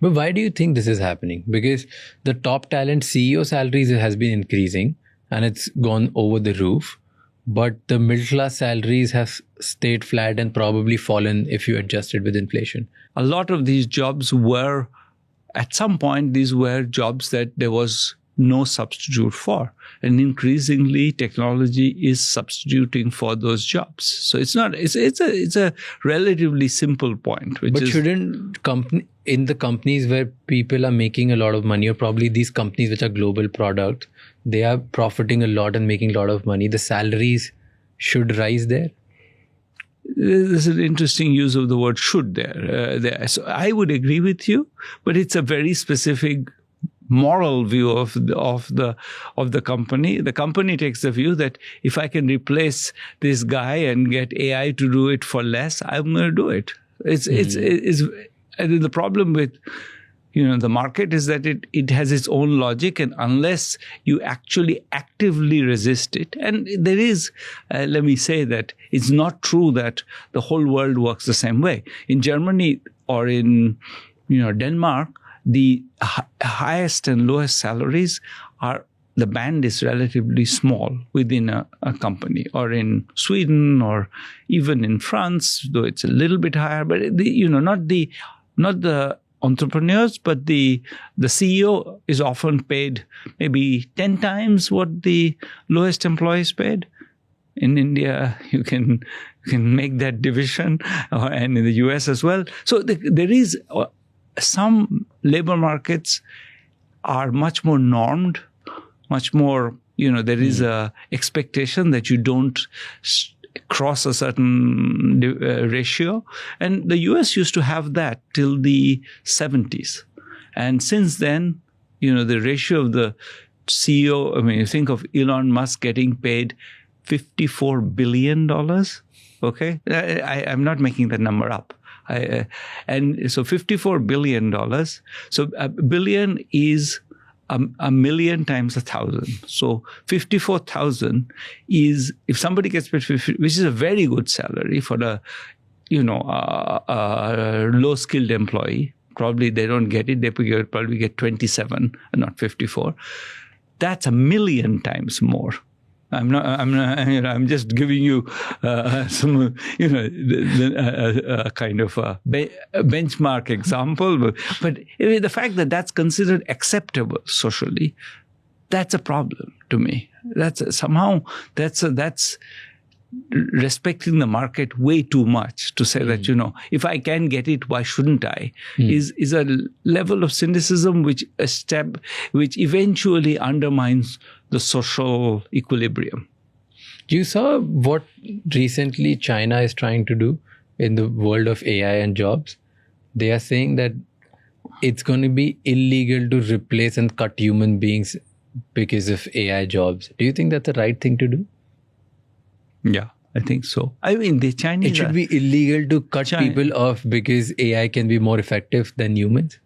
But why do you think this is happening? Because the top talent CEO salaries has been increasing and it's gone over the roof. But the middle class salaries have stayed flat and probably fallen if you adjust it with inflation. A lot of these jobs were, at some point, these were jobs that there was no substitute for. And increasingly, technology is substituting for those jobs. So it's a relatively simple point. But shouldn't in the companies where people are making a lot of money, or probably these companies which are global product, they are profiting a lot and making a lot of money, the salaries should rise there? There's an interesting use of the word "should" there. So I would agree with you, but it's a very specific moral view of the company. The company takes the view that if I can replace this guy and get AI to do it for less, I'm going to do it. And the problem with the market is that it has its own logic, and unless you actually actively resist it, and there is, let me say that it's not true that the whole world works the same way. In Germany or in Denmark, the highest and lowest salaries the band is relatively small within a company, or in Sweden or even in France, though it's a little bit higher, but not the entrepreneurs, but the CEO is often paid maybe 10 times what the lowest employee is paid. In India, you can make that division, and in the US as well. So there is some labor markets are much more normed, much more, there is a expectation that you don't cross a certain ratio. And the US used to have that till the 70s. And since then, the ratio of the CEO, you think of Elon Musk getting paid $54 billion, okay? I'm not making that number up. And so $54 billion. So a billion is a million times 1,000. So 54,000 is, if somebody gets paid 50, which is a very good salary for a low-skilled employee. Probably they don't get it. They probably get 27, not 54. That's a million times more. I'm just giving you some, a kind of a benchmark example. But the fact that that's considered acceptable socially, that's a problem to me. That's respecting the market way too much to say that, if I can get it, why shouldn't I? Is a level of cynicism which eventually undermines the social equilibrium. You saw what recently China is trying to do in the world of AI and jobs. They are saying that it's going to be illegal to replace and cut human beings because of AI jobs. Do you think that's the right thing to do? Yeah, I think so. The Chinese... It should be illegal to cut people off because AI can be more effective than humans?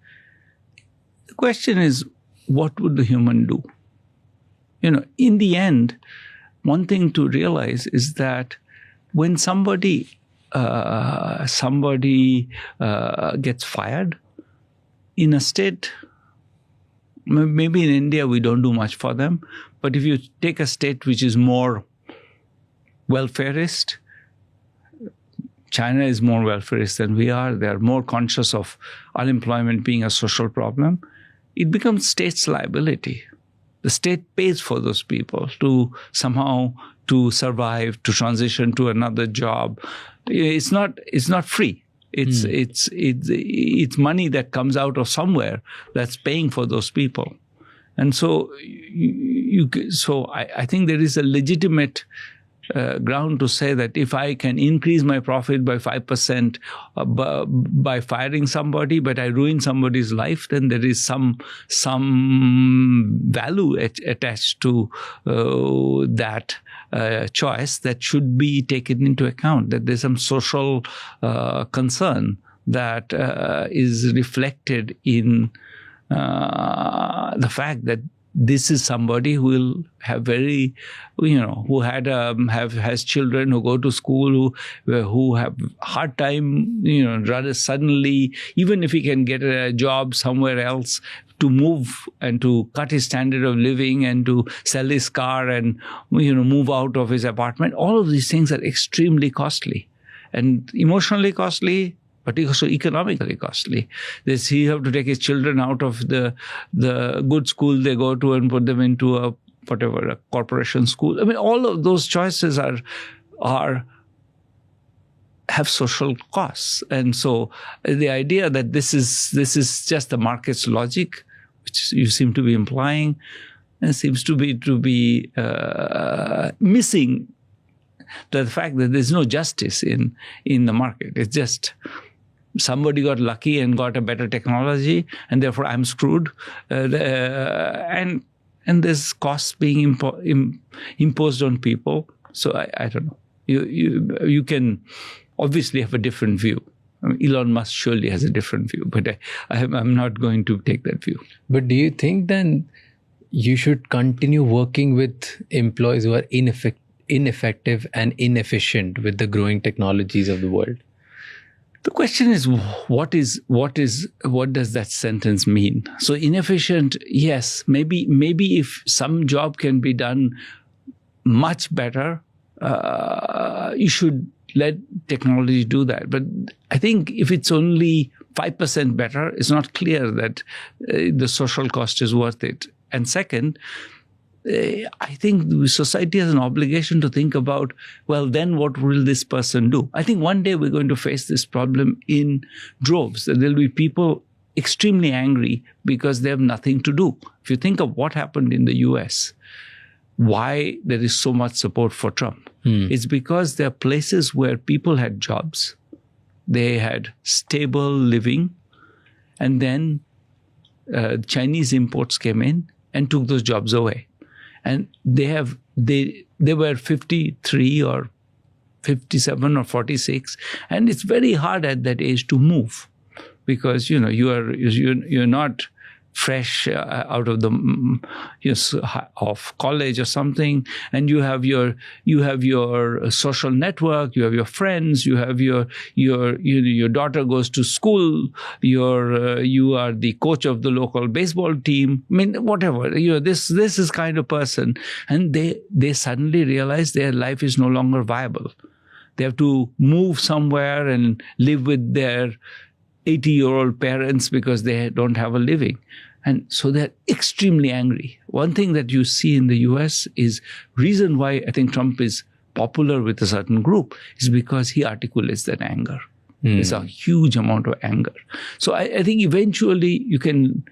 The question is, what would the human do? In the end, one thing to realize is that when somebody gets fired in a state, maybe in India we don't do much for them, but if you take a state which is more welfarist, China is more welfarist than we are. They are more conscious of unemployment being a social problem. It becomes state's liability. The state pays for those people to somehow to survive, to transition to another job. It's not free. It's money that comes out of somewhere that's paying for those people. And so I think there is a legitimate ground to say that if I can increase my profit by 5% by firing somebody, but I ruin somebody's life, then there is some value attached to that choice that should be taken into account, that there's some social concern that is reflected in the fact that this is somebody who will have very, who has children who go to school, who have hard time, rather suddenly, even if he can get a job somewhere else, to move and to cut his standard of living and to sell his car and, move out of his apartment. All of these things are extremely costly and emotionally costly, but also economically costly. He have to take his children out of the good school they go to and put them into a corporation school. I mean, all of those choices have social costs. And so the idea that this is just the market's logic, which you seem to be implying, seems to be missing the fact that there's no justice in the market. It's just somebody got lucky and got a better technology, and therefore I'm screwed. And there's costs being imposed on people. So I don't know. You can obviously have a different view. I mean, Elon Musk surely has a different view, but I'm not going to take that view. But do you think then you should continue working with employees who are ineffective and inefficient with the growing technologies of the world? The question is, what does that sentence mean? So inefficient, yes, maybe if some job can be done much better, you should let technology do that. But I think if it's only 5% better, it's not clear that the social cost is worth it. And second, I think society has an obligation to think about, well, then what will this person do? I think one day we're going to face this problem in droves. There'll be people extremely angry because they have nothing to do. If you think of what happened in the US, why there is so much support for Trump, it's because there are places where people had jobs, they had stable living, and then Chinese imports came in and took those jobs away. And they were 53 or 57 or 46, and it's very hard at that age to move because you're not fresh out of of college or something, and you have your social network, you have your friends, you have your daughter goes to school, you are the coach of the local baseball team. I mean, whatever, this is kind of person, and they suddenly realize their life is no longer viable. They have to move somewhere and live with their 80-year-old parents because they don't have a living. And so they're extremely angry. One thing that you see in the US is reason why I think Trump is popular with a certain group is because he articulates that anger. There's a huge amount of anger. So I think eventually you can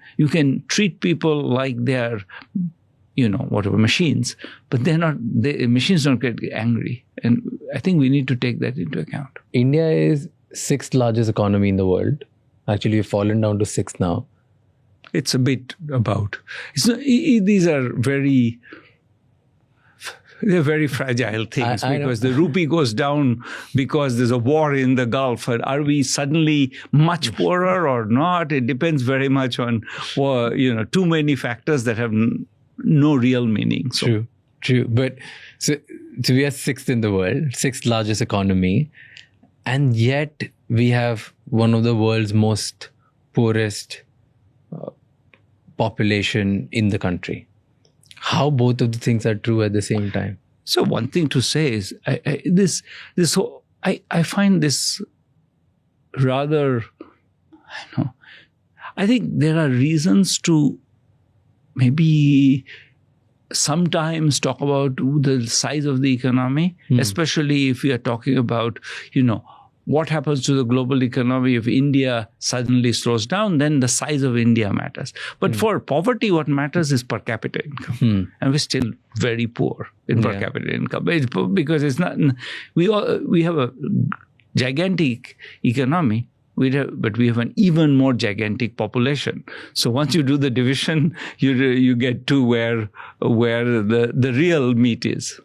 treat people like they're, machines, but machines don't get angry. And I think we need to take that into account. India is 6th largest economy in the world. Actually, we've fallen down to 6th now. It's a bit about. These are very fragile things because the rupee goes down because there's a war in the Gulf. Are we suddenly much poorer or not? It depends very much on too many factors that have no real meaning. So. True. But so we are 6th in the world, 6th largest economy, and yet we have one of the world's most poorest population in the country. How both of the things are true at the same time? So one thing to say is I find this rather, I think there are reasons to maybe sometimes talk about the size of the economy, especially if we are talking about, what happens to the global economy if India suddenly slows down, then the size of India matters. But for poverty, what matters is per capita income. And we're still very poor in per capita income. Because it's not, we have a gigantic economy, but we have an even more gigantic population. So once you do the division, you get to where the real meat is.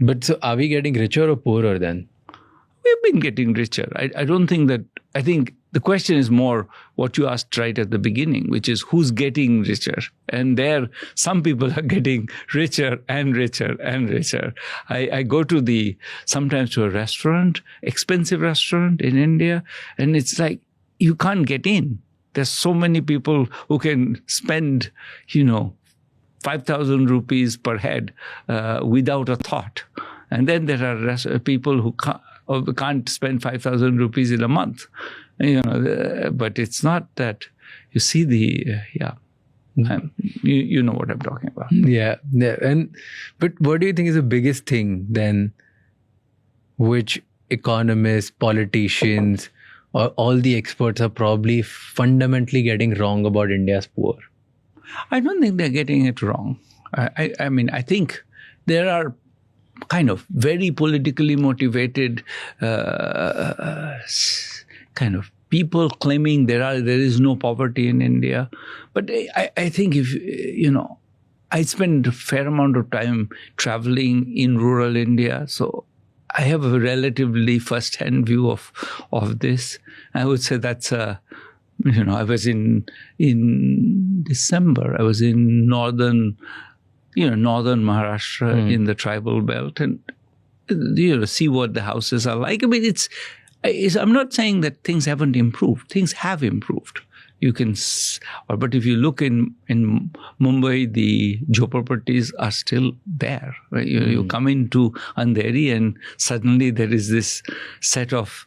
But so are we getting richer or poorer then? We've been getting richer. I don't think that, I think The question is more what you asked right at the beginning, which is who's getting richer. And there, some people are getting richer and richer and richer. I go sometimes to a restaurant, expensive restaurant in India, and it's like you can't get in. There's so many people who can spend, 5,000 rupees per head without a thought. And then there are people who can't spend 5,000 rupees in a month. But it's not that you see you know what I'm talking about. Yeah. But what do you think is the biggest thing then, which economists, politicians, or all the experts are probably fundamentally getting wrong about India's poor? I don't think they're getting it wrong. I mean, I think there are kind of very politically motivated kind of people claiming there is no poverty in India. But I think I spend a fair amount of time traveling in rural India, so I have a relatively first-hand view of this. I would say that's I was in December. I was in northern Maharashtra in the tribal belt, and see what the houses are like. I mean, I'm not saying that things haven't improved. Things have improved. But if you look in Mumbai, the jhoparpattis are still there. Right? You come into Andheri and suddenly there is this set of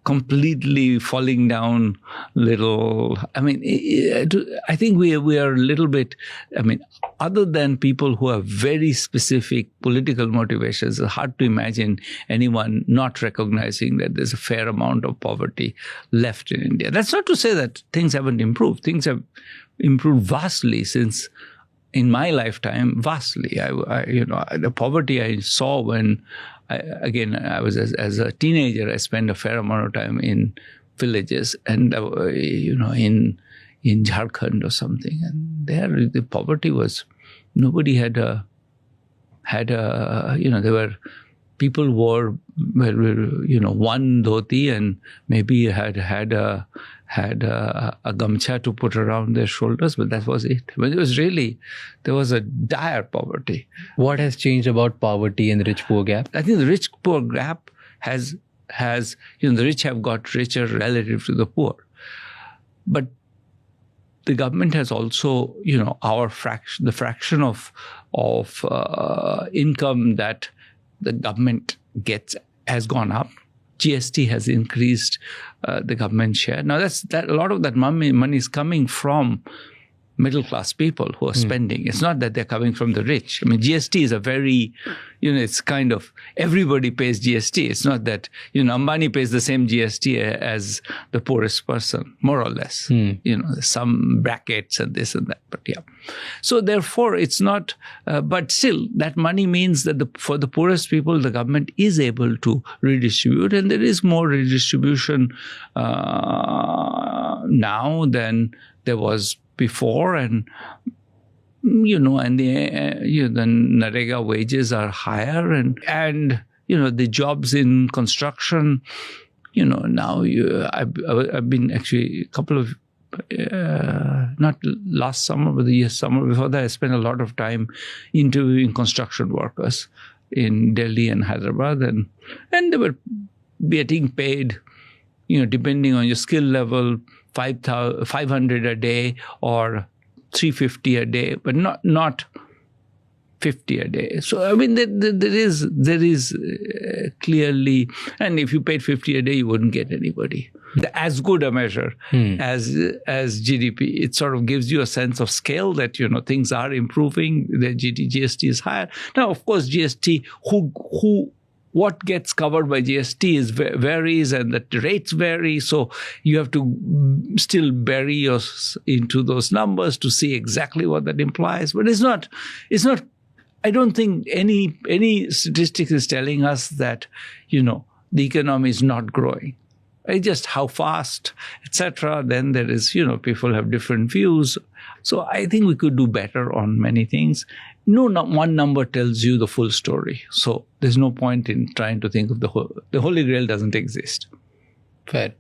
completely falling down little. I mean, I think we are a little bit. I mean, other than people who have very specific political motivations, it's hard to imagine anyone not recognizing that there's a fair amount of poverty left in India. That's not to say that things haven't improved. Things have improved vastly since. In my lifetime, vastly. The poverty I saw when, I was as a teenager, I spent a fair amount of time in villages and, in Jharkhand or something. And there the poverty was, nobody had there were, people wore, one dhoti and maybe had a gamcha to put around their shoulders, but that was it. But there was a dire poverty. What has changed about poverty and the rich-poor gap? I think the rich-poor gap has the rich have got richer relative to the poor. But the government has also, the fraction of income that the government gets has gone up. GST has increased the government share. Now, a lot of that money is coming from middle-class people who are spending. It's not that they're coming from the rich. I mean, GST is a very, it's kind of, everybody pays GST. It's not that, Ambani pays the same GST as the poorest person, more or less. Some brackets and this and that, but yeah. So therefore, it's not, but still, that money means that for the poorest people, the government is able to redistribute, and there is more redistribution now than there was before, and the Narega wages are higher, and the jobs in construction, now I've been actually a couple of not last summer, but the summer before that, I spent a lot of time interviewing construction workers in Delhi and Hyderabad, and they were getting paid, depending on your skill level, 500 a day or 350 a day, but not 50 a day. So I mean, there is clearly, and if you paid 50 a day, you wouldn't get anybody. As good a measure as GDP. It sort of gives you a sense of scale that things are improving. The GST is higher now. Of course, GST what gets covered by GST varies, and the rates vary. So you have to still bury yourself into those numbers to see exactly what that implies. But it's not. I don't think any statistics is telling us that the economy is not growing. It's just how fast, etc. Then there is people have different views. So I think we could do better on many things. No, not one number tells you the full story. So there's no point in trying to think of the Holy Grail doesn't exist. Fair.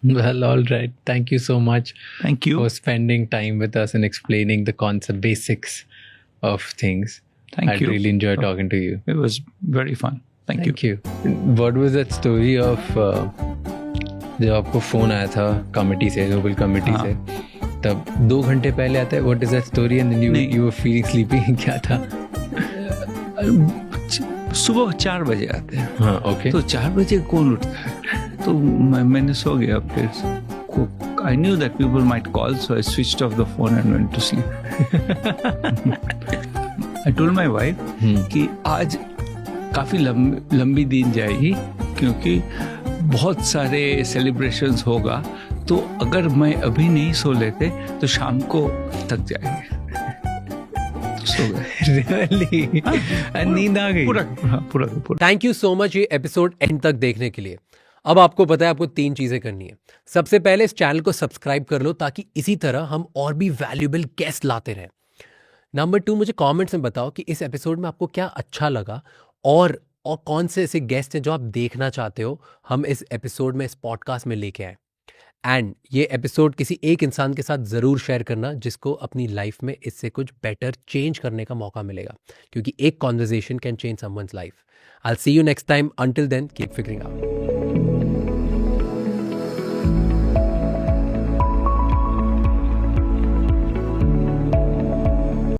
Well, all right. Thank you so much Thank you. for spending time with us and explaining the concept basics of things. Thank you. I really enjoyed talking to you. It was very fun. Thank you. What was that story of जब आपको phone आया था committee से, Nobel committee से, तब 2 घंटे पहले आता है, what is that story, and then you were feeling sleepy, क्या था? सुबह 4 बजे आते हैं. हाँ, ओके. तो 4 बजे कौन उठता है? तो मैंने सो गया. फिर I knew that people might call, so I switched off the phone and went to sleep. I told my wife कि आज काफ़ी लंबी दिन जाएगी क्योंकि बहुत सारे सेलिब्रेशंस होगा, तो अगर मैं अभी नहीं सो लेते तो शाम को थक जाएंगे. सो गए. Really? नींद आ गई पूरा. थैंक यू सो मच ये एपिसोड एंड तक देखने के लिए. अब आपको पता है आपको 3 चीजें करनी है. सबसे पहले इस चैनल को सब्सक्राइब कर लो ताकि इसी तरह हम और भी वैल्यूएबल गेस्ट लाते रहें. नंबर 2, मुझे कमेंट्स में बताओ कि इस एपिसोड में आपको क्या अच्छा लगा और कौन से ऐसे गेस्ट हैं जो आप देखना चाहते हो हम इस एपिसोड में, इस पॉडकास्ट में लेके आए. एंड ये एपिसोड किसी एक इंसान के साथ ज़रूर शेयर करना जिसको अपनी लाइफ में इससे कुछ बेटर चेंज करने का मौका मिलेगा, क्योंकि एक conversation can change someone's life. I will see you next time. Until then keep figuring out.